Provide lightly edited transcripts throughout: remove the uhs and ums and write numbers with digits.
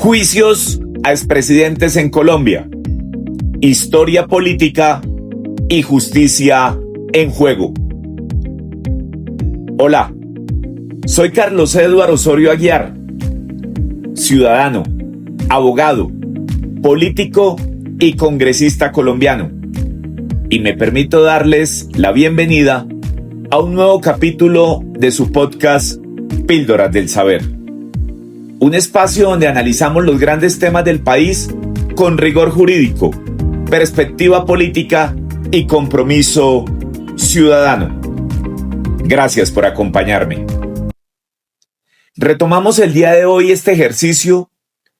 Juicios a expresidentes en Colombia, historia política y justicia en juego. Hola, soy Carlos Eduardo Osorio Aguiar, ciudadano, abogado, político y congresista colombiano, y me permito darles la bienvenida a un nuevo capítulo de su podcast Píldoras del Saber. Un espacio donde analizamos los grandes temas del país con rigor jurídico, perspectiva política y compromiso ciudadano. Gracias por acompañarme. Retomamos el día de hoy este ejercicio,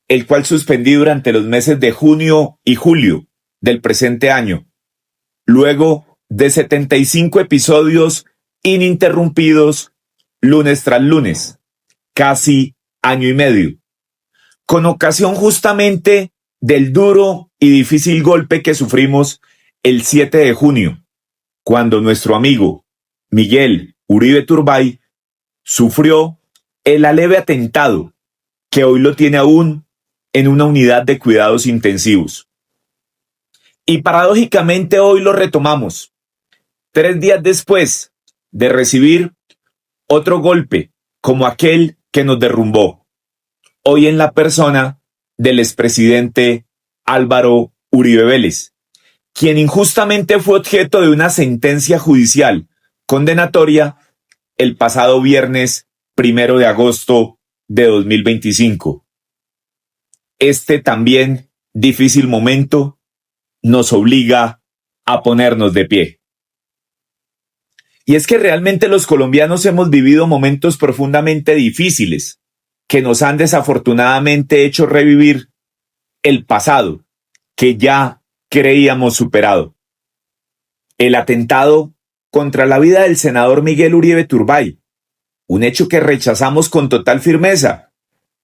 el cual suspendí durante los meses de junio y julio del presente año, luego de 75 episodios ininterrumpidos lunes tras lunes, casi año y medio, con ocasión justamente del duro y difícil golpe que sufrimos el 7 de junio, cuando nuestro amigo Miguel Uribe Turbay sufrió el aleve atentado que hoy lo tiene aún en una unidad de cuidados intensivos. Y paradójicamente hoy lo retomamos, 3 días después de recibir otro golpe como aquel que nos derrumbó, hoy en la persona del expresidente Álvaro Uribe Vélez, quien injustamente fue objeto de una sentencia judicial condenatoria el pasado viernes 1 de agosto de 2025. Este también difícil momento nos obliga a ponernos de pie. Y es que realmente los colombianos hemos vivido momentos profundamente difíciles que nos han desafortunadamente hecho revivir el pasado que ya creíamos superado. El atentado contra la vida del senador Miguel Uribe Turbay, un hecho que rechazamos con total firmeza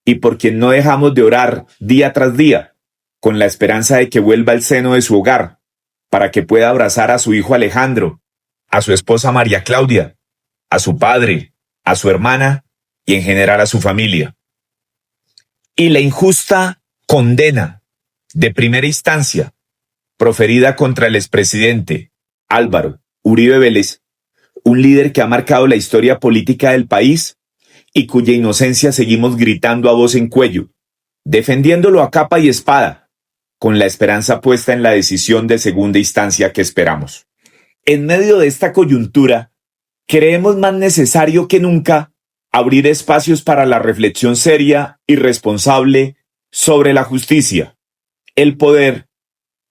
y por quien no dejamos de orar día tras día, con la esperanza de que vuelva al seno de su hogar, para que pueda abrazar a su hijo Alejandro, a su esposa María Claudia, a su padre, a su hermana y en general a su familia. Y la injusta condena de primera instancia proferida contra el expresidente Álvaro Uribe Vélez, un líder que ha marcado la historia política del país y cuya inocencia seguimos gritando a voz en cuello, defendiéndolo a capa y espada, con la esperanza puesta en la decisión de segunda instancia que esperamos. En medio de esta coyuntura, creemos más necesario que nunca abrir espacios para la reflexión seria y responsable sobre la justicia, el poder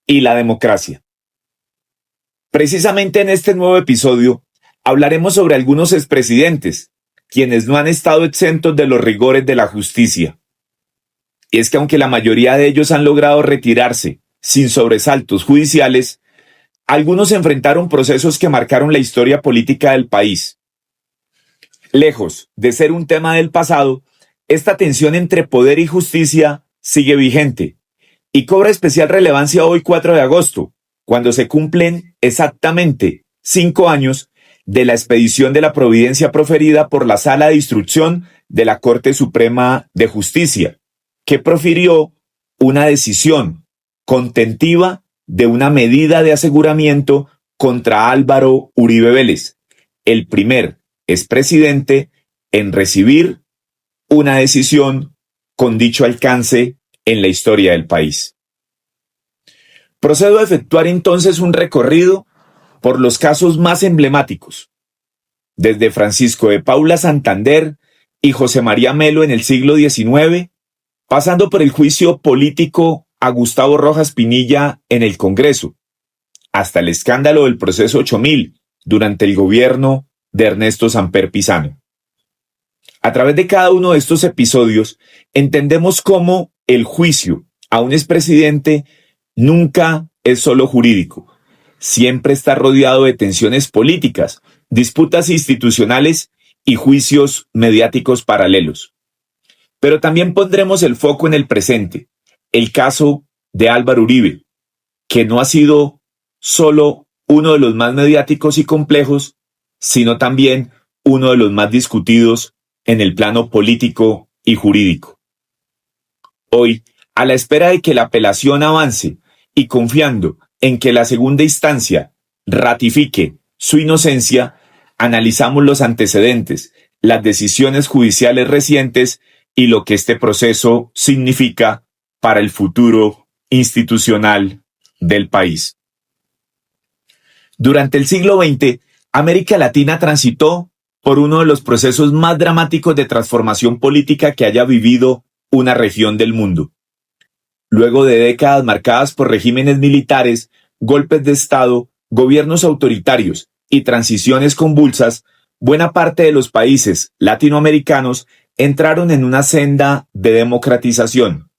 y la democracia. Precisamente en este nuevo episodio hablaremos sobre algunos expresidentes, quienes no han estado exentos de los rigores de la justicia. Y es que aunque la mayoría de ellos han logrado retirarse sin sobresaltos judiciales, algunos enfrentaron procesos que marcaron la historia política del país. Lejos de ser un tema del pasado, esta tensión entre poder y justicia sigue vigente y cobra especial relevancia hoy 4 de agosto, cuando se cumplen exactamente 5 años de la expedición de la providencia proferida por la Sala de Instrucción de la Corte Suprema de Justicia, que profirió una decisión contentiva de una medida de aseguramiento contra Álvaro Uribe Vélez, el primer expresidente en recibir una decisión con dicho alcance en la historia del país. Procedo a efectuar entonces un recorrido por los casos más emblemáticos, desde Francisco de Paula Santander y José María Melo en el siglo XIX, pasando por el juicio político a Gustavo Rojas Pinilla en el Congreso, hasta el escándalo del proceso 8000 durante el gobierno de Ernesto Samper Pizano. A través de cada uno de estos episodios entendemos cómo el juicio a un expresidente nunca es solo jurídico, siempre está rodeado de tensiones políticas, disputas institucionales y juicios mediáticos paralelos. Pero también pondremos el foco en el presente, el caso de Álvaro Uribe, que no ha sido solo uno de los más mediáticos y complejos, sino también uno de los más discutidos en el plano político y jurídico. Hoy, a la espera de que la apelación avance y confiando en que la segunda instancia ratifique su inocencia, analizamos los antecedentes, las decisiones judiciales recientes y lo que este proceso significa para el futuro institucional del país. Durante el siglo XX, América Latina transitó por uno de los procesos más dramáticos de transformación política que haya vivido una región del mundo. Luego de décadas marcadas por regímenes militares, golpes de Estado, gobiernos autoritarios y transiciones convulsas, buena parte de los países latinoamericanos entraron en una senda de democratización.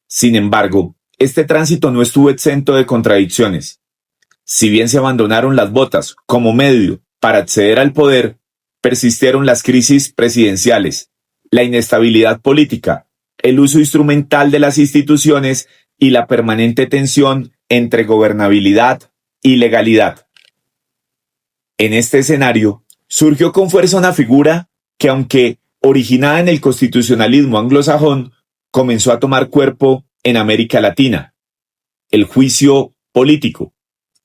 Sin embargo, este tránsito no estuvo exento de contradicciones. Si bien se abandonaron las botas como medio para acceder al poder, persistieron las crisis presidenciales, la inestabilidad política, el uso instrumental de las instituciones y la permanente tensión entre gobernabilidad y legalidad. En este escenario, surgió con fuerza una figura que, aunque originada en el constitucionalismo anglosajón, comenzó a tomar cuerpo en América Latina: el juicio político,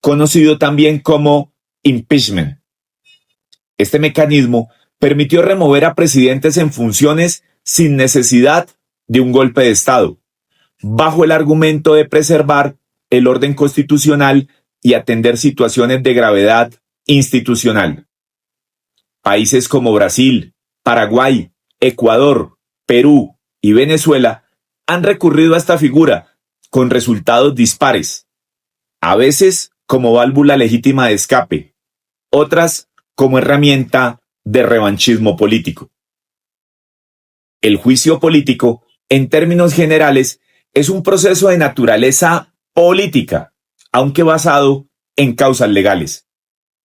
conocido también como impeachment. Este mecanismo permitió remover a presidentes en funciones sin necesidad de un golpe de Estado, bajo el argumento de preservar el orden constitucional y atender situaciones de gravedad institucional. Países como Brasil, Paraguay, Ecuador, Perú y Venezuela han recurrido a esta figura con resultados dispares, a veces como válvula legítima de escape, otras como herramienta de revanchismo político. El juicio político, en términos generales, es un proceso de naturaleza política, aunque basado en causas legales,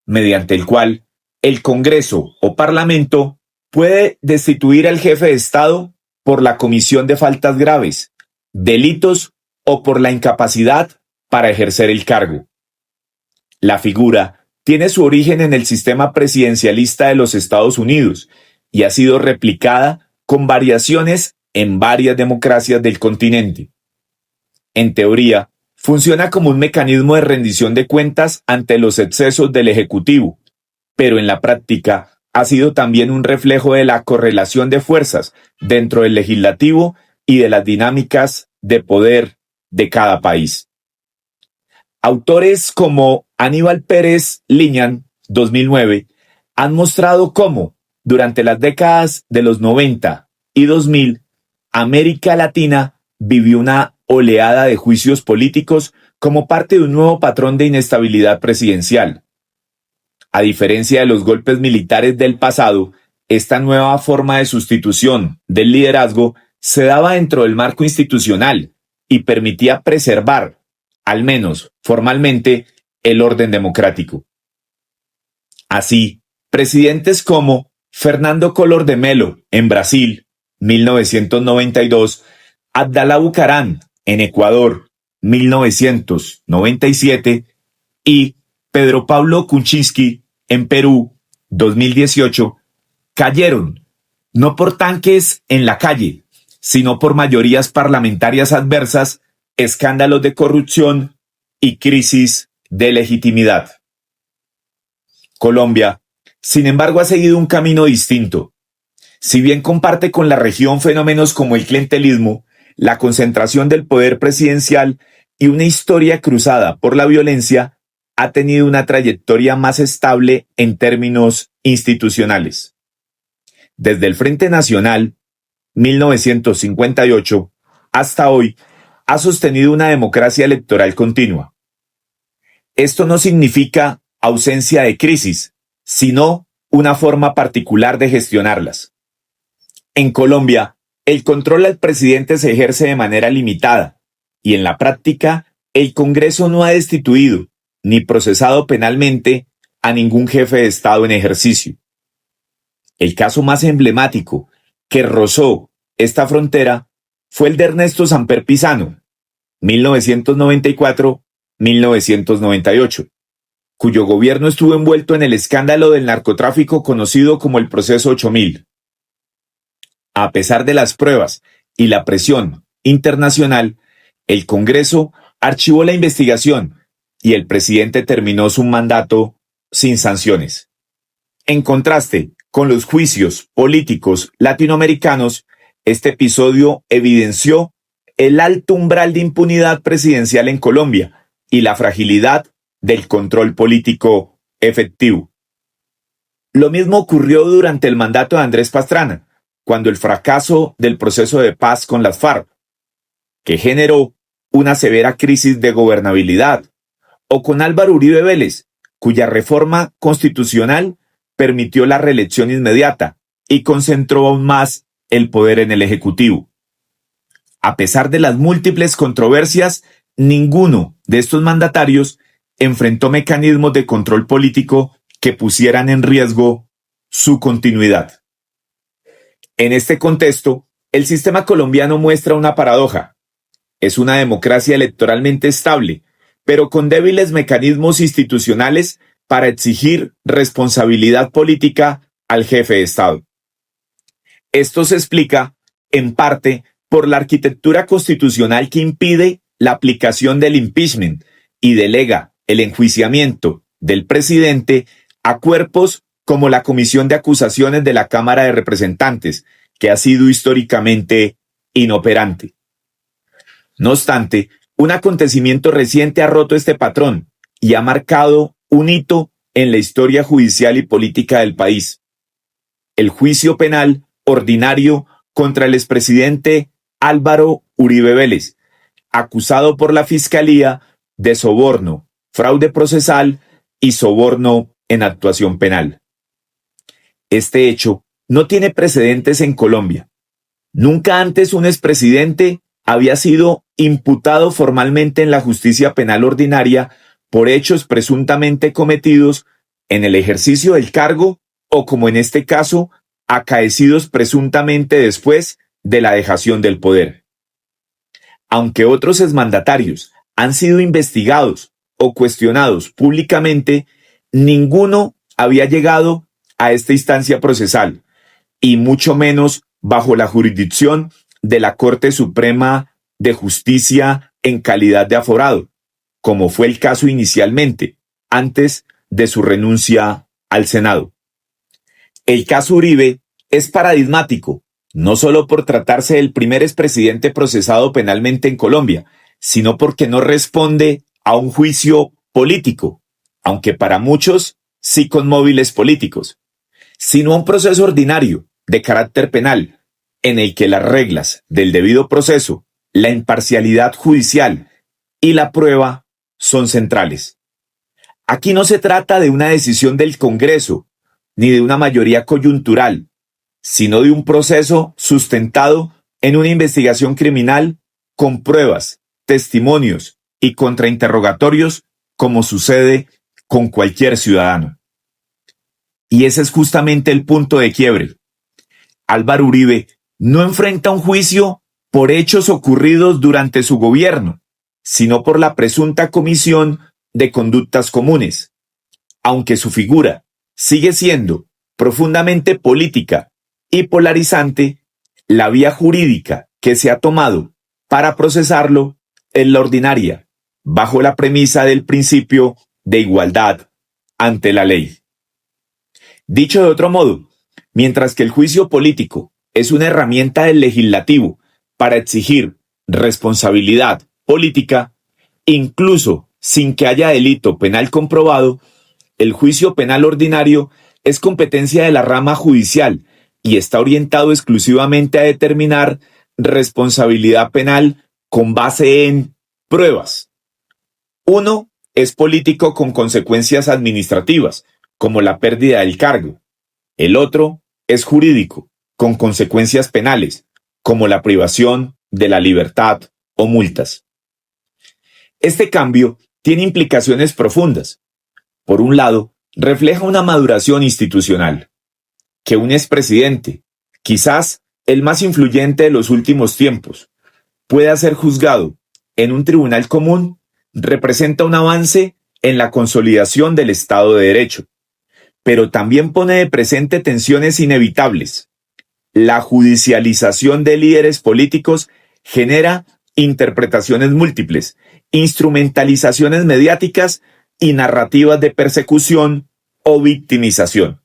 mediante el cual el Congreso o Parlamento puede destituir al jefe de Estado por la comisión de faltas graves, delitos o por la incapacidad para ejercer el cargo. La figura tiene su origen en el sistema presidencialista de los Estados Unidos y ha sido replicada con variaciones en varias democracias del continente. En teoría, funciona como un mecanismo de rendición de cuentas ante los excesos del Ejecutivo, pero en la práctica ha sido también un reflejo de la correlación de fuerzas dentro del legislativo y de las dinámicas de poder de cada país. Autores como Aníbal Pérez Liñán, 2009, han mostrado cómo, durante las décadas de los 90 y 2000, América Latina vivió una oleada de juicios políticos como parte de un nuevo patrón de inestabilidad presidencial. A diferencia de los golpes militares del pasado, esta nueva forma de sustitución del liderazgo se daba dentro del marco institucional y permitía preservar, al menos formalmente, el orden democrático. Así, presidentes como Fernando Collor de Mello en Brasil, 1992, Abdalá Bucaram en Ecuador, 1997, y Pedro Pablo Kuczynski en Perú, 2018, cayeron, no por tanques en la calle, sino por mayorías parlamentarias adversas, escándalos de corrupción y crisis de legitimidad. Colombia, sin embargo, ha seguido un camino distinto. Si bien comparte con la región fenómenos como el clientelismo, la concentración del poder presidencial y una historia cruzada por la violencia, ha tenido una trayectoria más estable en términos institucionales. Desde el Frente Nacional, 1958, hasta hoy, ha sostenido una democracia electoral continua. Esto no significa ausencia de crisis, sino una forma particular de gestionarlas. En Colombia, el control al presidente se ejerce de manera limitada y en la práctica, el Congreso no ha destituido ni procesado penalmente a ningún jefe de Estado en ejercicio. El caso más emblemático que rozó esta frontera fue el de Ernesto Samper Pizano, 1994-1998, cuyo gobierno estuvo envuelto en el escándalo del narcotráfico conocido como el Proceso 8000. A pesar de las pruebas y la presión internacional, el Congreso archivó la investigación y el presidente terminó su mandato sin sanciones. En contraste con los juicios políticos latinoamericanos, este episodio evidenció el alto umbral de impunidad presidencial en Colombia y la fragilidad del control político efectivo. Lo mismo ocurrió durante el mandato de Andrés Pastrana, cuando el fracaso del proceso de paz con las FARC, que generó una severa crisis de gobernabilidad, o con Álvaro Uribe Vélez, cuya reforma constitucional permitió la reelección inmediata y concentró aún más el poder en el Ejecutivo. A pesar de las múltiples controversias, ninguno de estos mandatarios enfrentó mecanismos de control político que pusieran en riesgo su continuidad. En este contexto, el sistema colombiano muestra una paradoja. Es una democracia electoralmente estable, pero con débiles mecanismos institucionales para exigir responsabilidad política al jefe de Estado. Esto se explica, en parte, por la arquitectura constitucional que impide la aplicación del impeachment y delega el enjuiciamiento del presidente a cuerpos como la Comisión de Acusaciones de la Cámara de Representantes, que ha sido históricamente inoperante. No obstante, un acontecimiento reciente ha roto este patrón y ha marcado un hito en la historia judicial y política del país: el juicio penal ordinario contra el expresidente Álvaro Uribe Vélez, acusado por la Fiscalía de soborno, fraude procesal y soborno en actuación penal. Este hecho no tiene precedentes en Colombia. Nunca antes un expresidente había sido imputado formalmente en la justicia penal ordinaria por hechos presuntamente cometidos en el ejercicio del cargo o, como en este caso, acaecidos presuntamente después de la dejación del poder. Aunque otros exmandatarios han sido investigados o cuestionados públicamente, ninguno había llegado a esta instancia procesal, y mucho menos bajo la jurisdicción de la Corte Suprema de Justicia en calidad de aforado, como fue el caso inicialmente, antes de su renuncia al Senado. El caso Uribe es paradigmático, no solo por tratarse del primer expresidente procesado penalmente en Colombia, sino porque no responde a un juicio político, aunque para muchos sí con móviles políticos, sino a un proceso ordinario de carácter penal, en el que las reglas del debido proceso, la imparcialidad judicial y la prueba son centrales. Aquí no se trata de una decisión del Congreso, ni de una mayoría coyuntural, sino de un proceso sustentado en una investigación criminal con pruebas, testimonios y contrainterrogatorios, como sucede con cualquier ciudadano. Y ese es justamente el punto de quiebre. Álvaro Uribe no enfrenta un juicio por hechos ocurridos durante su gobierno, sino por la presunta comisión de conductas comunes. Aunque su figura sigue siendo profundamente política y polarizante, la vía jurídica que se ha tomado para procesarlo es la ordinaria, bajo la premisa del principio de igualdad ante la ley. Dicho de otro modo, mientras que el juicio político es una herramienta del legislativo para exigir responsabilidad política, incluso sin que haya delito penal comprobado, el juicio penal ordinario es competencia de la rama judicial y está orientado exclusivamente a determinar responsabilidad penal con base en pruebas. Uno es político con consecuencias administrativas, como la pérdida del cargo. El otro es jurídico, con consecuencias penales, como la privación de la libertad o multas. Este cambio tiene implicaciones profundas. Por un lado, refleja una maduración institucional. Que un expresidente, quizás el más influyente de los últimos tiempos, pueda ser juzgado en un tribunal común representa un avance en la consolidación del Estado de Derecho, pero también pone de presente tensiones inevitables: la judicialización de líderes políticos genera interpretaciones múltiples, instrumentalizaciones mediáticas y narrativas de persecución o victimización.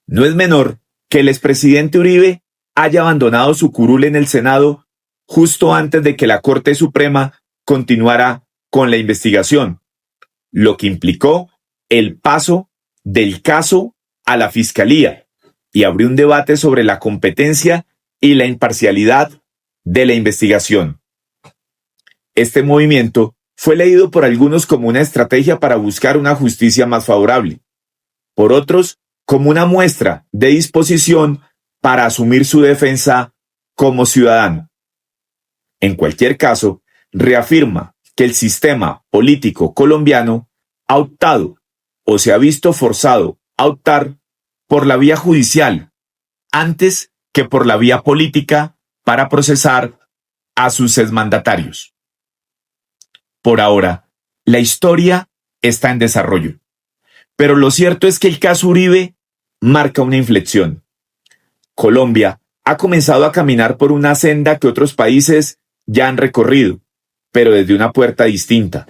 No es menor que el expresidente Uribe haya abandonado su curul en el Senado justo antes de que la Corte Suprema continuara con la investigación, lo que implicó el paso del caso a la Fiscalía y abrió un debate sobre la competencia y la imparcialidad de la investigación. Este movimiento fue leído por algunos como una estrategia para buscar una justicia más favorable, por otros como una muestra de disposición para asumir su defensa como ciudadano. En cualquier caso, reafirma que el sistema político colombiano ha optado o se ha visto forzado a optar por la vía judicial antes que por la vía política para procesar a sus exmandatarios. Por ahora, la historia está en desarrollo, pero lo cierto es que el caso Uribe marca una inflexión. Colombia ha comenzado a caminar por una senda que otros países ya han recorrido, pero desde una puerta distinta.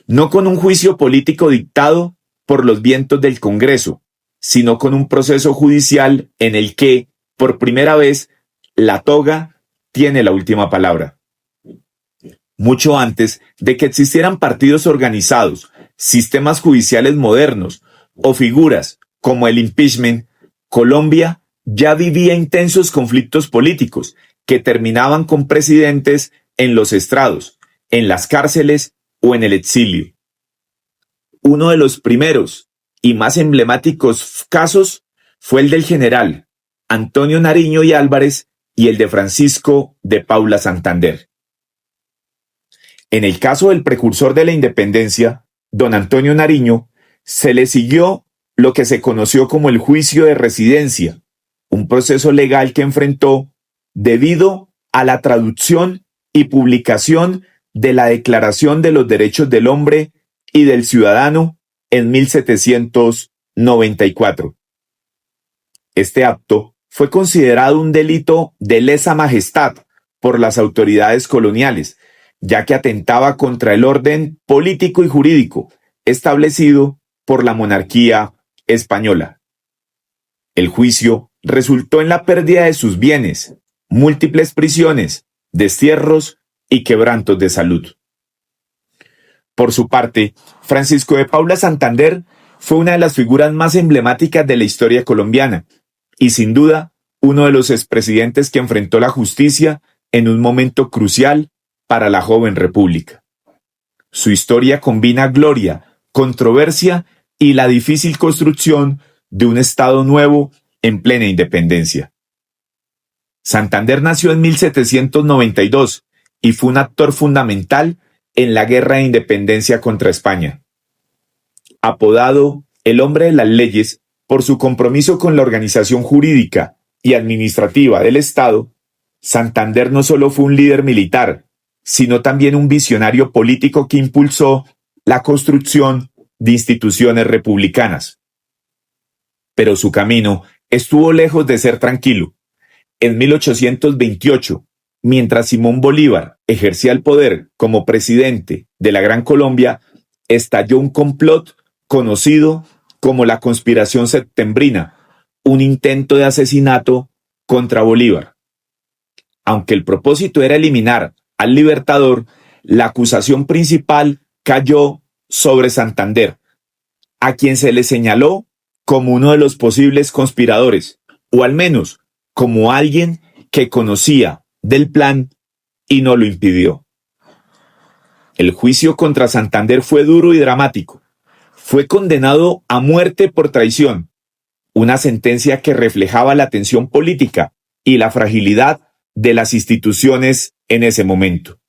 No con un juicio político dictado por los vientos del Congreso, sino con un proceso judicial en el que, por primera vez, la toga tiene la última palabra. Mucho antes de que existieran partidos organizados, sistemas judiciales modernos o figuras como el impeachment, Colombia ya vivía intensos conflictos políticos que terminaban con presidentes en los estrados, en las cárceles o en el exilio. Uno de los primeros y más emblemáticos casos fue el del general Antonio Nariño y Álvarez y el de Francisco de Paula Santander. En el caso del precursor de la independencia, don Antonio Nariño, se le siguió lo que se conoció como el juicio de residencia, un proceso legal que enfrentó debido a la traducción y publicación de la Declaración de los Derechos del Hombre y del Ciudadano en 1794. Este acto fue considerado un delito de lesa majestad por las autoridades coloniales, ya que atentaba contra el orden político y jurídico establecido por la monarquía española. El juicio resultó en la pérdida de sus bienes, múltiples prisiones, destierros y quebrantos de salud. Por su parte, Francisco de Paula Santander fue una de las figuras más emblemáticas de la historia colombiana y sin duda uno de los expresidentes que enfrentó la justicia en un momento crucial para la joven república. Su historia combina gloria, controversia y la difícil construcción de un Estado nuevo en plena independencia. Santander nació en 1792 y fue un actor fundamental en la Guerra de Independencia contra España. Apodado el hombre de las leyes por su compromiso con la organización jurídica y administrativa del Estado, Santander no solo fue un líder militar, sino también un visionario político que impulsó la construcción de instituciones republicanas. Pero su camino estuvo lejos de ser tranquilo. En 1828, mientras Simón Bolívar ejercía el poder como presidente de la Gran Colombia, estalló un complot conocido como la Conspiración Septembrina, un intento de asesinato contra Bolívar. Aunque el propósito era eliminar al Libertador, la acusación principal cayó sobre Santander, a quien se le señaló como uno de los posibles conspiradores, o al menos como alguien que conocía del plan y no lo impidió. El juicio contra Santander fue duro y dramático. Fue condenado a muerte por traición, una sentencia que reflejaba la tensión política y la fragilidad de las instituciones en ese momento.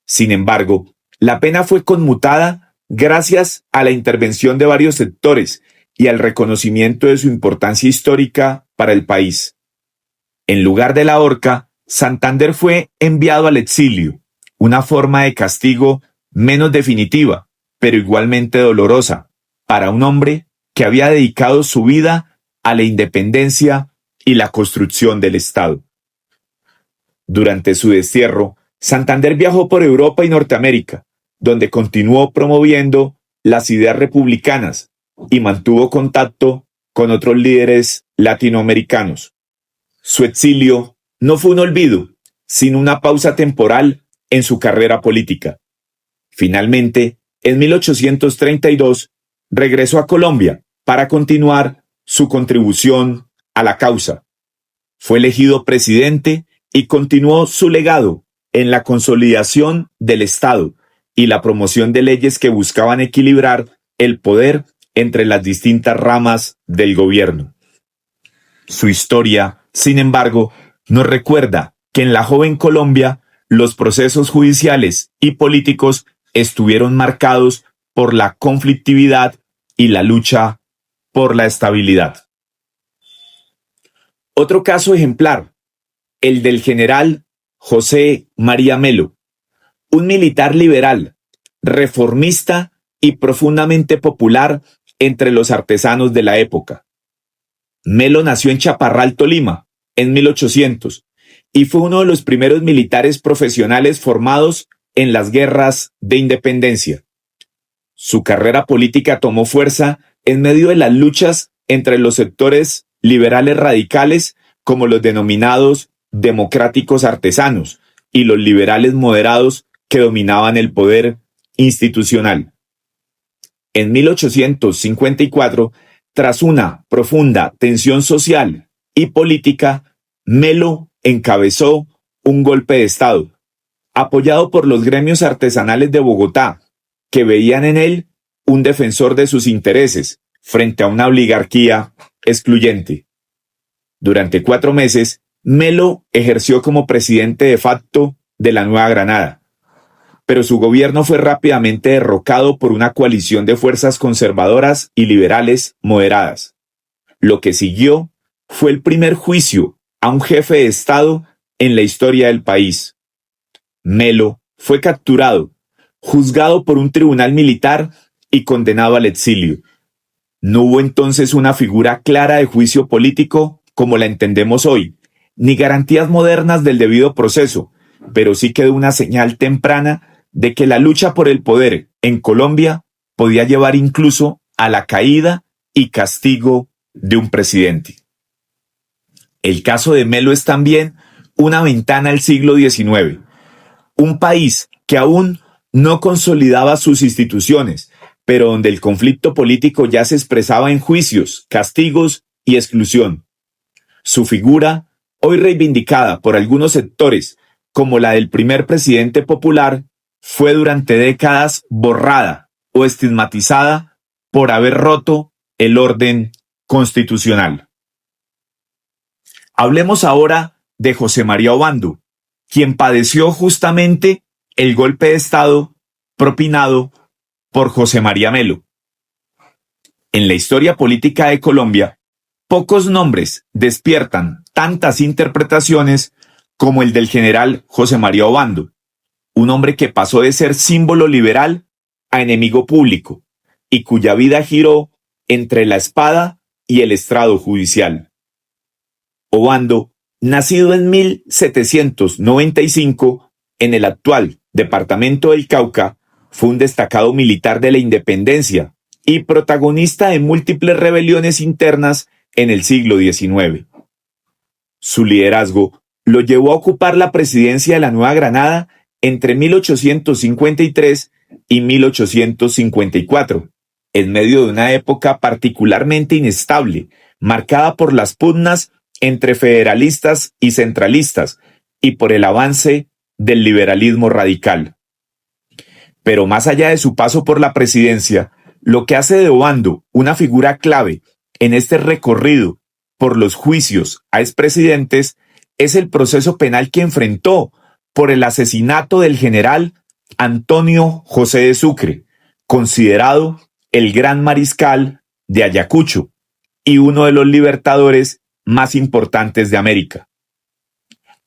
Sin embargo, la pena fue conmutada gracias a la intervención de varios sectores y al reconocimiento de su importancia histórica para el país. En lugar de la horca, Santander fue enviado al exilio, una forma de castigo menos definitiva, pero igualmente dolorosa, para un hombre que había dedicado su vida a la independencia y la construcción del Estado. Durante su destierro, Santander viajó por Europa y Norteamérica, donde continuó promoviendo las ideas republicanas y mantuvo contacto con otros líderes latinoamericanos. Su exilio no fue un olvido, sino una pausa temporal en su carrera política. Finalmente, en 1832, regresó a Colombia para continuar su contribución a la causa. Fue elegido presidente y continuó su legado en la consolidación del Estado y la promoción de leyes que buscaban equilibrar el poder entre las distintas ramas del gobierno. Su historia, sin embargo, nos recuerda que en la joven Colombia los procesos judiciales y políticos estuvieron marcados por la conflictividad y la lucha por la estabilidad. Otro caso ejemplar, el del general José María Melo, un militar liberal, reformista y profundamente popular entre los artesanos de la época. Melo nació en Chaparral, Tolima, en 1800, y fue uno de los primeros militares profesionales formados en las guerras de independencia. Su carrera política tomó fuerza en medio de las luchas entre los sectores liberales radicales, como los denominados democráticos artesanos, y los liberales moderados que dominaban el poder institucional. En 1854, tras una profunda tensión social y política, Melo encabezó un golpe de Estado, apoyado por los gremios artesanales de Bogotá, que veían en él un defensor de sus intereses frente a una oligarquía excluyente. Durante 4 meses, Melo ejerció como presidente de facto de la Nueva Granada, pero su gobierno fue rápidamente derrocado por una coalición de fuerzas conservadoras y liberales moderadas. Lo que siguió fue el primer juicio a un jefe de Estado en la historia del país. Melo fue capturado, juzgado por un tribunal militar y condenado al exilio. No hubo entonces una figura clara de juicio político como la entendemos hoy, ni garantías modernas del debido proceso, pero sí quedó una señal temprana de que la lucha por el poder en Colombia podía llevar incluso a la caída y castigo de un presidente. El caso de Melo es también una ventana al siglo XIX, un país que aún no consolidaba sus instituciones, pero donde el conflicto político ya se expresaba en juicios, castigos y exclusión. Su figura, hoy reivindicada por algunos sectores como la del primer presidente popular, fue durante décadas borrada o estigmatizada por haber roto el orden constitucional. Hablemos ahora de José María Obando, quien padeció justamente el golpe de Estado propinado por José María Melo. En la historia política de Colombia, pocos nombres despiertan tantas interpretaciones como el del general José María Obando, un hombre que pasó de ser símbolo liberal a enemigo público y cuya vida giró entre la espada y el estrado judicial. Obando, nacido en 1795 en el actual departamento del Cauca, fue un destacado militar de la independencia y protagonista de múltiples rebeliones internas en el siglo XIX. Su liderazgo lo llevó a ocupar la presidencia de la Nueva Granada entre 1853 y 1854, en medio de una época particularmente inestable, marcada por las pugnas entre federalistas y centralistas y por el avance del liberalismo radical. Pero más allá de su paso por la presidencia, lo que hace de Obando una figura clave en este recorrido por los juicios a expresidentes es el proceso penal que enfrentó por el asesinato del general Antonio José de Sucre, considerado el gran mariscal de Ayacucho y uno de los libertadores más importantes de América.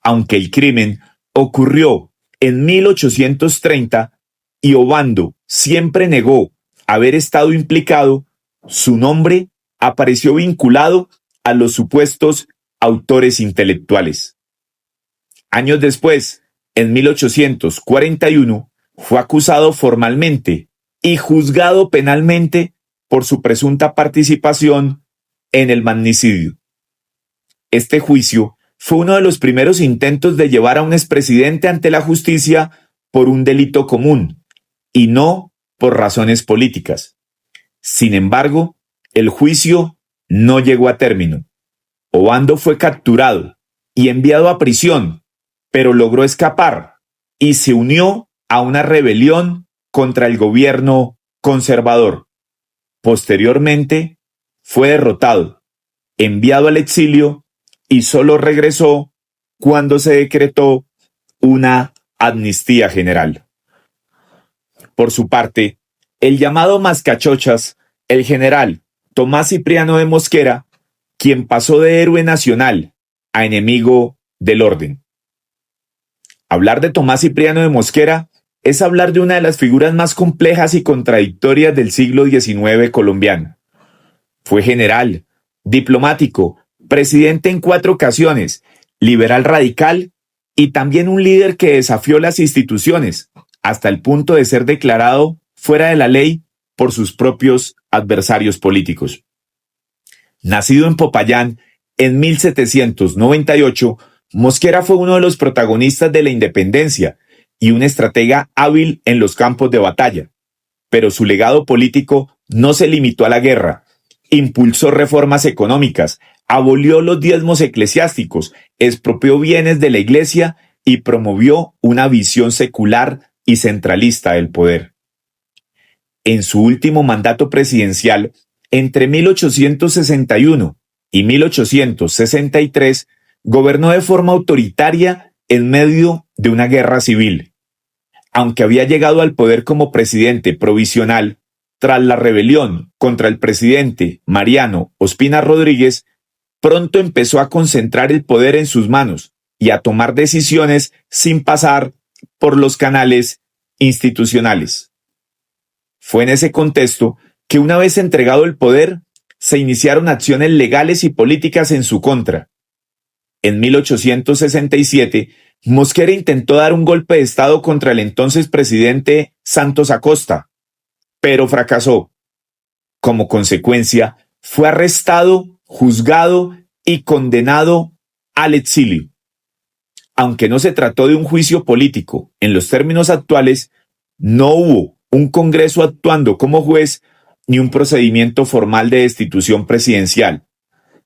Aunque el crimen ocurrió en 1830 y Obando siempre negó haber estado implicado, su nombre apareció vinculado a los supuestos autores intelectuales. Años después, en 1841, fue acusado formalmente y juzgado penalmente por su presunta participación en el magnicidio. Este juicio fue uno de los primeros intentos de llevar a un expresidente ante la justicia por un delito común y no por razones políticas. Sin embargo, el juicio no llegó a término. Obando fue capturado y enviado a prisión, pero logró escapar y se unió a una rebelión contra el gobierno conservador. Posteriormente, fue derrotado, enviado al exilio y solo regresó cuando se decretó una amnistía general. Por su parte, el llamado Mascachochas, el general Tomás Cipriano de Mosquera, quien pasó de héroe nacional a enemigo del orden. Hablar de Tomás Cipriano de Mosquera es hablar de una de las figuras más complejas y contradictorias del siglo XIX colombiano. Fue general, diplomático, presidente en 4 ocasiones, liberal radical y también un líder que desafió las instituciones hasta el punto de ser declarado fuera de la ley por sus propios adversarios políticos. Nacido en Popayán en 1798, Mosquera fue uno de los protagonistas de la independencia y un estratega hábil en los campos de batalla. Pero su legado político no se limitó a la guerra. Impulsó reformas económicas, abolió los diezmos eclesiásticos, expropió bienes de la iglesia y promovió una visión secular y centralista del poder. En su último mandato presidencial, entre 1861 y 1863, gobernó de forma autoritaria en medio de una guerra civil. Aunque había llegado al poder como presidente provisional, tras la rebelión contra el presidente Mariano Ospina Rodríguez, pronto empezó a concentrar el poder en sus manos y a tomar decisiones sin pasar por los canales institucionales. Fue en ese contexto que, una vez entregado el poder, se iniciaron acciones legales y políticas en su contra. En 1867, Mosquera intentó dar un golpe de Estado contra el entonces presidente Santos Acosta, pero fracasó. Como consecuencia, fue arrestado, juzgado y condenado al exilio. Aunque no se trató de un juicio político en los términos actuales, no hubo un Congreso actuando como juez ni un procedimiento formal de destitución presidencial.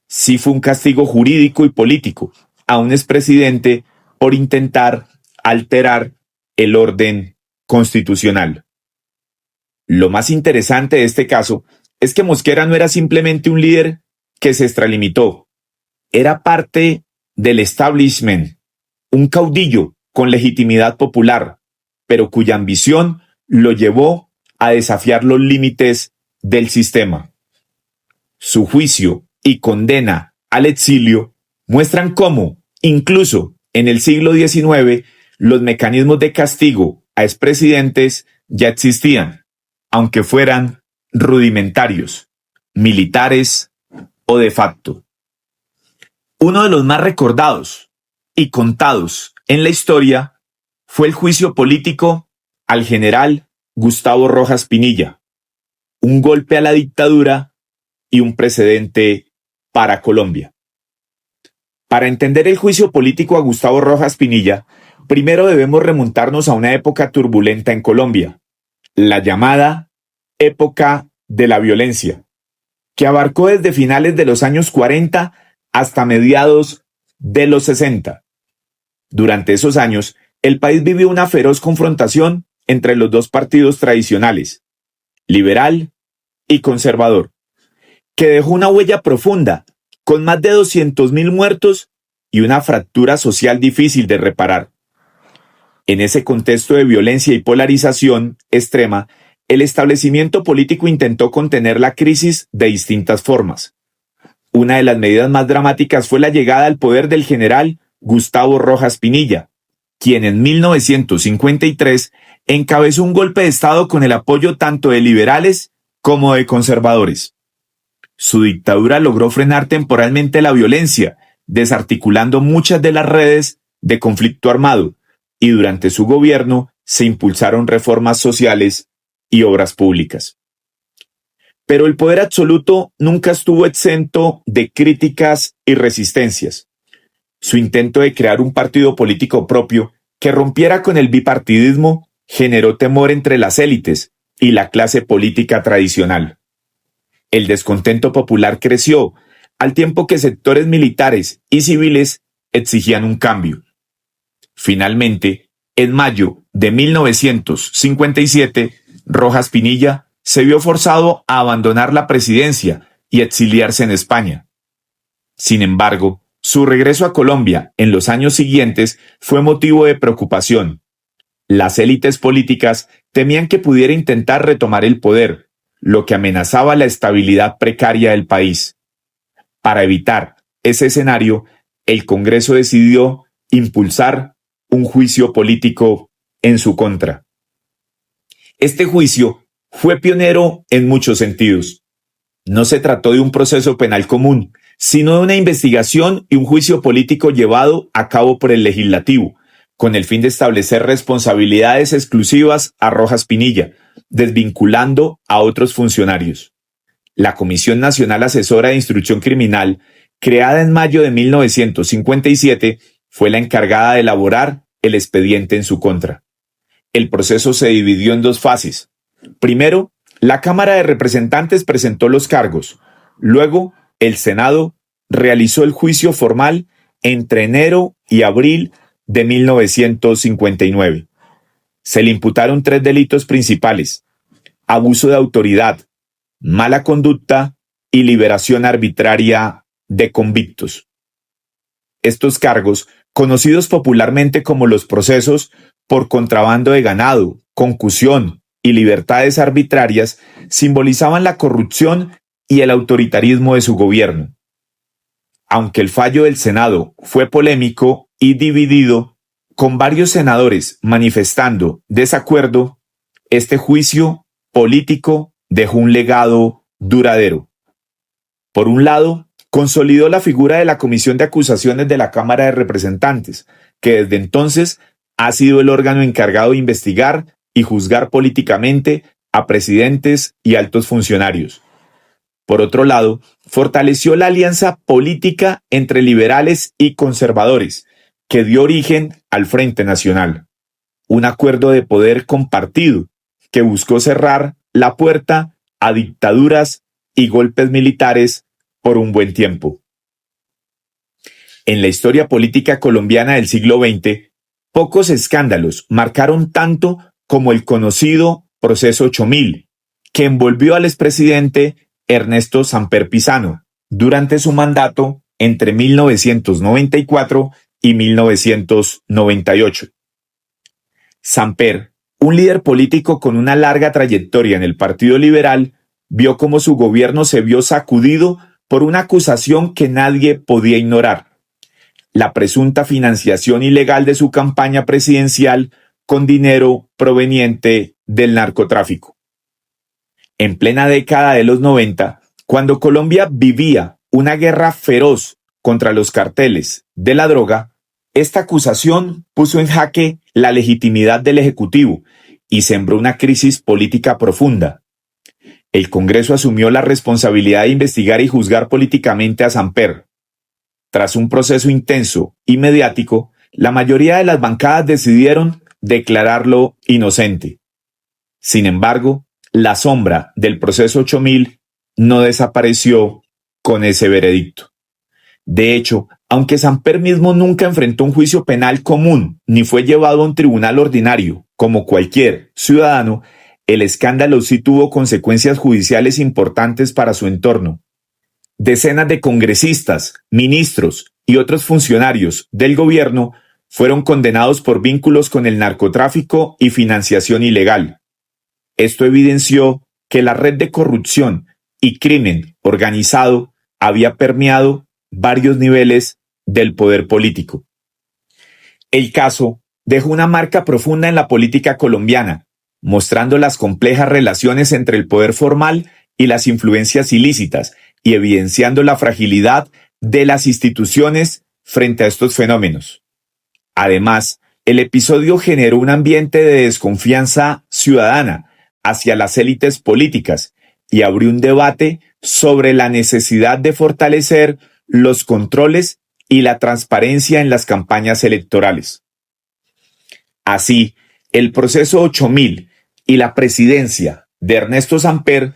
Sí fue un castigo jurídico y político a un expresidente por intentar alterar el orden constitucional. Lo más interesante de este caso es que Mosquera no era simplemente un líder que se extralimitó, era parte del establishment, un caudillo con legitimidad popular, pero cuya ambición lo llevó a desafiar los límites del sistema. Su juicio y condena al exilio muestran cómo, incluso en el siglo XIX, los mecanismos de castigo a expresidentes ya existían, aunque fueran rudimentarios, militares o de facto. Uno de los más recordados y contados en la historia fue el juicio político al general Gustavo Rojas Pinilla, un golpe a la dictadura y un precedente para Colombia. Para entender el juicio político a Gustavo Rojas Pinilla, primero debemos remontarnos a una época turbulenta en Colombia, la llamada época de la violencia, que abarcó desde finales de los años 40 hasta mediados de los 60. Durante esos años, el país vivió una feroz confrontación entre los dos partidos tradicionales, liberal y conservador, que dejó una huella profunda, con más de 200.000 muertos y una fractura social difícil de reparar. En ese contexto de violencia y polarización extrema, el establecimiento político intentó contener la crisis de distintas formas. Una de las medidas más dramáticas fue la llegada al poder del general Gustavo Rojas Pinilla, quien en 1953 encabezó un golpe de Estado con el apoyo tanto de liberales como de conservadores. Su dictadura logró frenar temporalmente la violencia, desarticulando muchas de las redes de conflicto armado y durante su gobierno se impulsaron reformas sociales y obras públicas. Pero el poder absoluto nunca estuvo exento de críticas y resistencias. Su intento de crear un partido político propio que rompiera con el bipartidismo generó temor entre las élites y la clase política tradicional. El descontento popular creció, al tiempo que sectores militares y civiles exigían un cambio. Finalmente, en mayo de 1957, Rojas Pinilla se vio forzado a abandonar la presidencia y exiliarse en España. Sin embargo, su regreso a Colombia en los años siguientes fue motivo de preocupación. Las élites políticas temían que pudiera intentar retomar el poder, lo que amenazaba la estabilidad precaria del país. Para evitar ese escenario, el Congreso decidió impulsar un juicio político en su contra. Este juicio fue pionero en muchos sentidos. No se trató de un proceso penal común, sino de una investigación y un juicio político llevado a cabo por el legislativo, con el fin de establecer responsabilidades exclusivas a Rojas Pinilla, desvinculando a otros funcionarios. La Comisión Nacional Asesora de Instrucción Criminal, creada en mayo de 1957, fue la encargada de elaborar el expediente en su contra. El proceso se dividió en dos fases. Primero, la Cámara de Representantes presentó los cargos. Luego, el Senado realizó el juicio formal entre enero y abril de 1959. Se le imputaron 3 delitos principales: abuso de autoridad, mala conducta y liberación arbitraria de convictos. Estos cargos, conocidos popularmente como los procesos por contrabando de ganado, concusión y libertades arbitrarias, simbolizaban la corrupción y el autoritarismo de su gobierno. Aunque el fallo del Senado fue polémico y dividido, con varios senadores manifestando desacuerdo, este juicio político dejó un legado duradero. Por un lado, consolidó la figura de la Comisión de Acusaciones de la Cámara de Representantes, que desde entonces ha sido el órgano encargado de investigar y juzgar políticamente a presidentes y altos funcionarios. Por otro lado, fortaleció la alianza política entre liberales y conservadores, que dio origen al Frente Nacional, un acuerdo de poder compartido que buscó cerrar la puerta a dictaduras y golpes militares por un buen tiempo. En la historia política colombiana del siglo XX, pocos escándalos marcaron tanto como el conocido Proceso 8000, que envolvió al expresidente Ernesto Samper Pizano durante su mandato entre 1994 y 1998. Samper, un líder político con una larga trayectoria en el Partido Liberal, vio cómo su gobierno se vio sacudido por una acusación que nadie podía ignorar: la presunta financiación ilegal de su campaña presidencial con dinero proveniente del narcotráfico. En plena década de los 90, cuando Colombia vivía una guerra feroz contra los carteles de la droga, esta acusación puso en jaque la legitimidad del Ejecutivo y sembró una crisis política profunda. El Congreso asumió la responsabilidad de investigar y juzgar políticamente a Samper. Tras un proceso intenso y mediático, la mayoría de las bancadas decidieron declararlo inocente. Sin embargo, la sombra del Proceso 8000 no desapareció con ese veredicto. De hecho, aunque Samper mismo nunca enfrentó un juicio penal común ni fue llevado a un tribunal ordinario como cualquier ciudadano, el escándalo sí tuvo consecuencias judiciales importantes para su entorno. Decenas de congresistas, ministros y otros funcionarios del gobierno fueron condenados por vínculos con el narcotráfico y financiación ilegal. Esto evidenció que la red de corrupción y crimen organizado había permeado varios niveles del poder político. El caso dejó una marca profunda en la política colombiana, mostrando las complejas relaciones entre el poder formal y las influencias ilícitas y evidenciando la fragilidad de las instituciones frente a estos fenómenos. Además, el episodio generó un ambiente de desconfianza ciudadana hacia las élites políticas y abrió un debate sobre la necesidad de fortalecer los controles y la transparencia en las campañas electorales. Así, el proceso 8000 y la presidencia de Ernesto Samper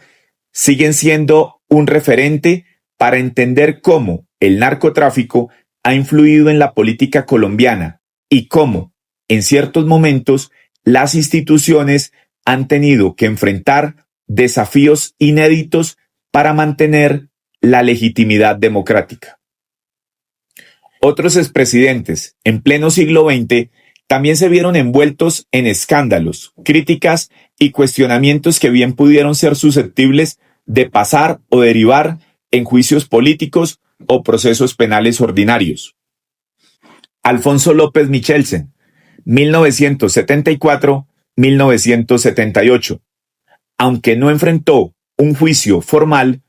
siguen siendo un referente para entender cómo el narcotráfico ha influido en la política colombiana y cómo, en ciertos momentos, las instituciones han tenido que enfrentar desafíos inéditos para mantener la legitimidad democrática. Otros expresidentes en pleno siglo XX también se vieron envueltos en escándalos, críticas y cuestionamientos que bien pudieron ser susceptibles de pasar o derivar en juicios políticos o procesos penales ordinarios. Alfonso López Michelsen, 1974-1978. Aunque no enfrentó un juicio formal,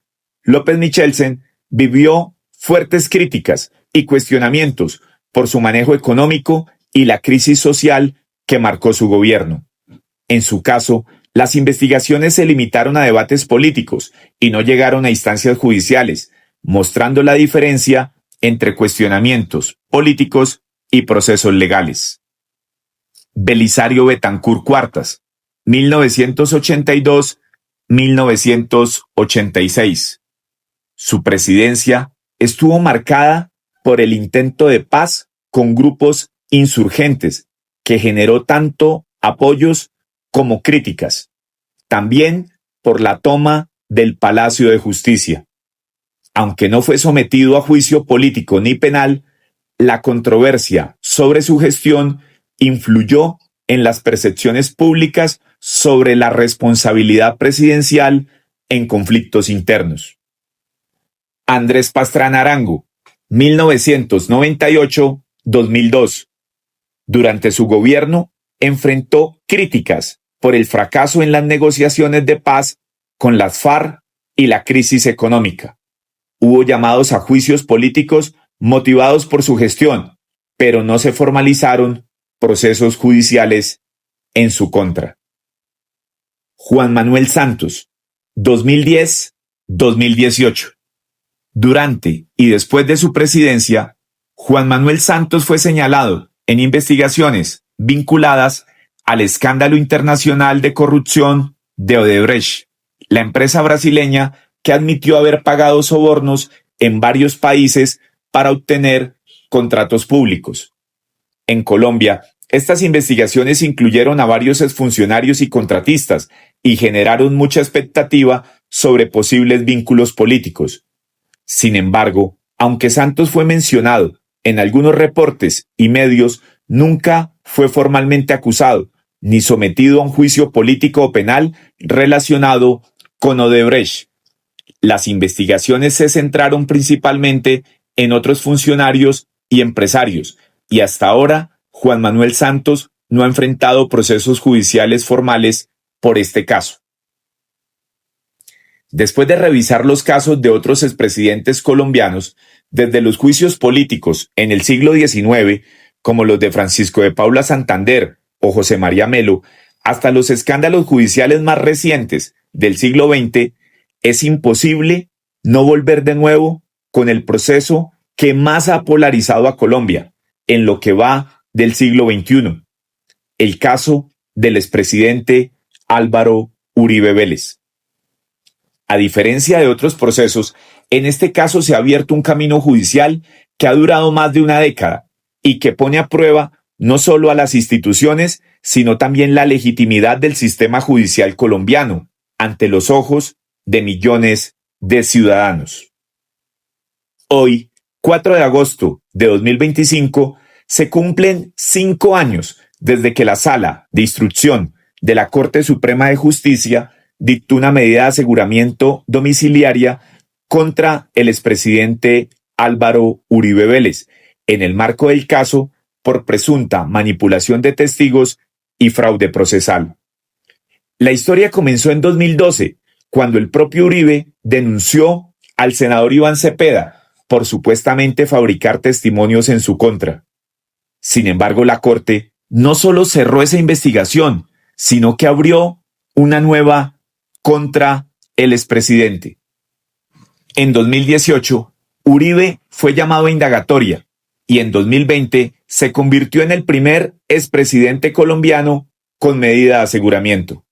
López Michelsen vivió fuertes críticas y cuestionamientos por su manejo económico y la crisis social que marcó su gobierno. En su caso, las investigaciones se limitaron a debates políticos y no llegaron a instancias judiciales, mostrando la diferencia entre cuestionamientos políticos y procesos legales. Belisario Betancur Cuartas, 1982-1986. Su presidencia estuvo marcada por el intento de paz con grupos insurgentes que generó tanto apoyos como críticas. También por la toma del Palacio de Justicia. Aunque no fue sometido a juicio político ni penal, la controversia sobre su gestión influyó en las percepciones públicas sobre la responsabilidad presidencial en conflictos internos. Andrés Pastrana Arango, 1998-2002. Durante su gobierno, enfrentó críticas por el fracaso en las negociaciones de paz con las FARC y la crisis económica. Hubo llamados a juicios políticos motivados por su gestión, pero no se formalizaron procesos judiciales en su contra. Juan Manuel Santos, 2010-2018. Durante y después de su presidencia, Juan Manuel Santos fue señalado en investigaciones vinculadas al escándalo internacional de corrupción de Odebrecht, la empresa brasileña que admitió haber pagado sobornos en varios países para obtener contratos públicos. En Colombia, estas investigaciones incluyeron a varios exfuncionarios y contratistas y generaron mucha expectativa sobre posibles vínculos políticos. Sin embargo, aunque Santos fue mencionado en algunos reportes y medios, nunca fue formalmente acusado ni sometido a un juicio político o penal relacionado con Odebrecht. Las investigaciones se centraron principalmente en otros funcionarios y empresarios, y hasta ahora Juan Manuel Santos no ha enfrentado procesos judiciales formales por este caso. Después de revisar los casos de otros expresidentes colombianos, desde los juicios políticos en el siglo XIX, como los de Francisco de Paula Santander o José María Melo, hasta los escándalos judiciales más recientes del siglo XX, es imposible no volver de nuevo con el proceso que más ha polarizado a Colombia en lo que va del siglo XXI, el caso del expresidente Álvaro Uribe Vélez. A diferencia de otros procesos, en este caso se ha abierto un camino judicial que ha durado más de una década y que pone a prueba no solo a las instituciones, sino también la legitimidad del sistema judicial colombiano ante los ojos de millones de ciudadanos. Hoy, 4 de agosto de 2025, se cumplen 5 años desde que la Sala de Instrucción de la Corte Suprema de Justicia dictó una medida de aseguramiento domiciliaria contra el expresidente Álvaro Uribe Vélez, en el marco del caso por presunta manipulación de testigos y fraude procesal. La historia comenzó en 2012, cuando el propio Uribe denunció al senador Iván Cepeda por supuestamente fabricar testimonios en su contra. Sin embargo, la Corte no solo cerró esa investigación, sino que abrió una nueva contra el expresidente. En 2018, Uribe fue llamado a indagatoria y en 2020 se convirtió en el primer expresidente colombiano con medida de aseguramiento.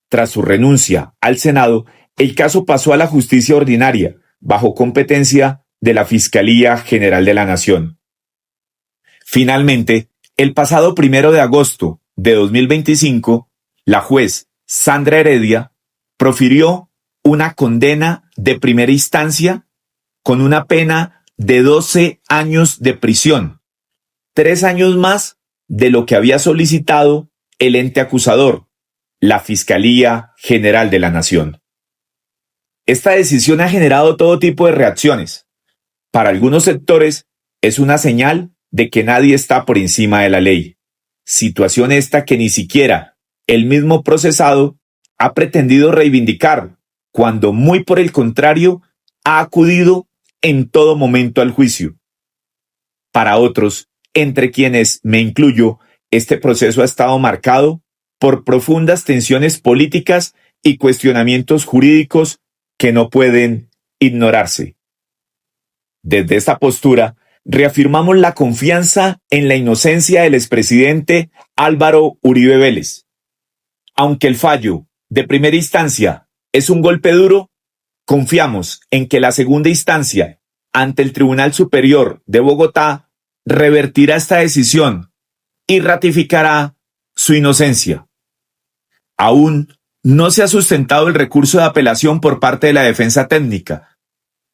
Tras su renuncia al Senado, el caso pasó a la justicia ordinaria, bajo competencia de la Fiscalía General de la Nación. Finalmente, el pasado 1 de agosto de 2025, la juez Sandra Heredia profirió una condena de primera instancia con una pena de 12 años de prisión, 3 años más de lo que había solicitado el ente acusador, la Fiscalía General de la Nación. Esta decisión ha generado todo tipo de reacciones. Para algunos sectores es una señal de que nadie está por encima de la ley, situación esta que ni siquiera el mismo procesado ha pretendido reivindicar, cuando muy por el contrario ha acudido en todo momento al juicio. Para otros, entre quienes me incluyo, este proceso ha estado marcado por profundas tensiones políticas y cuestionamientos jurídicos que no pueden ignorarse. Desde esta postura, reafirmamos la confianza en la inocencia del expresidente Álvaro Uribe Vélez. Aunque el fallo de primera instancia es un golpe duro, confiamos en que la segunda instancia, ante el Tribunal Superior de Bogotá, revertirá esta decisión y ratificará su inocencia. Aún no se ha sustentado el recurso de apelación por parte de la defensa técnica,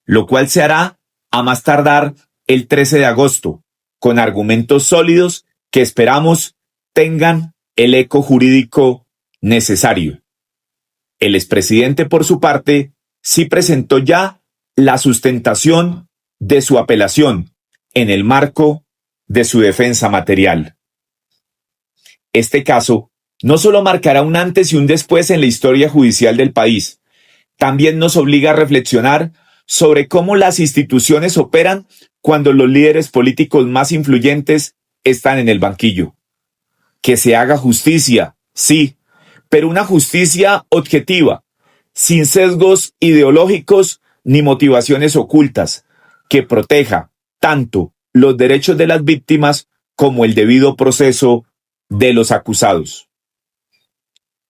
lo cual se hará a más tardar el 13 de agosto, con argumentos sólidos que esperamos tengan el eco jurídico necesario. El expresidente, por su parte, sí presentó ya la sustentación de su apelación en el marco de su defensa material. Este caso no solo marcará un antes y un después en la historia judicial del país, también nos obliga a reflexionar sobre cómo las instituciones operan cuando los líderes políticos más influyentes están en el banquillo. Que se haga justicia, sí, pero una justicia objetiva, sin sesgos ideológicos ni motivaciones ocultas, que proteja tanto los derechos de las víctimas como el debido proceso de los acusados.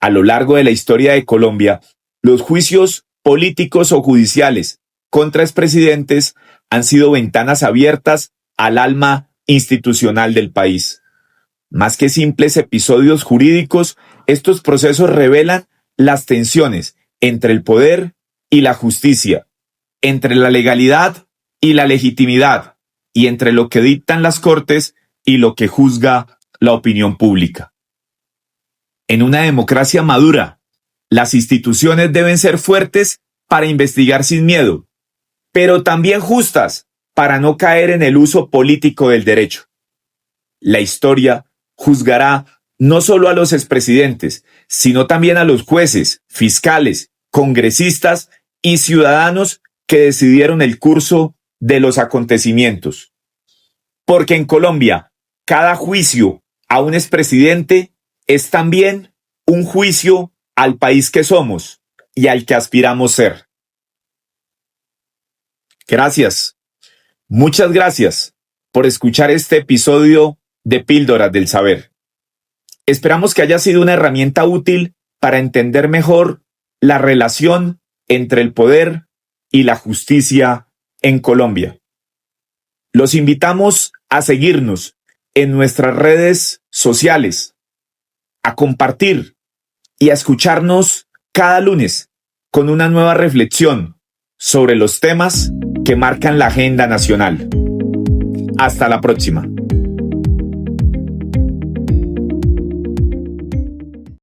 A lo largo de la historia de Colombia, los juicios políticos o judiciales contra expresidentes han sido ventanas abiertas al alma institucional del país. Más que simples episodios jurídicos, estos procesos revelan las tensiones entre el poder y la justicia, entre la legalidad y la legitimidad, y entre lo que dictan las cortes y lo que juzga la opinión pública. En una democracia madura, las instituciones deben ser fuertes para investigar sin miedo, pero también justas para no caer en el uso político del derecho. La historia juzgará no solo a los expresidentes, sino también a los jueces, fiscales, congresistas y ciudadanos que decidieron el curso de los acontecimientos. Porque en Colombia, cada juicio a un expresidente es también un juicio al país que somos y al que aspiramos ser. Gracias. Muchas gracias por escuchar este episodio de Píldoras del Saber. Esperamos que haya sido una herramienta útil para entender mejor la relación entre el poder y la justicia en Colombia. Los invitamos a seguirnos en nuestras redes sociales, a compartir y a escucharnos cada lunes con una nueva reflexión sobre los temas que marcan la agenda nacional. Hasta la próxima.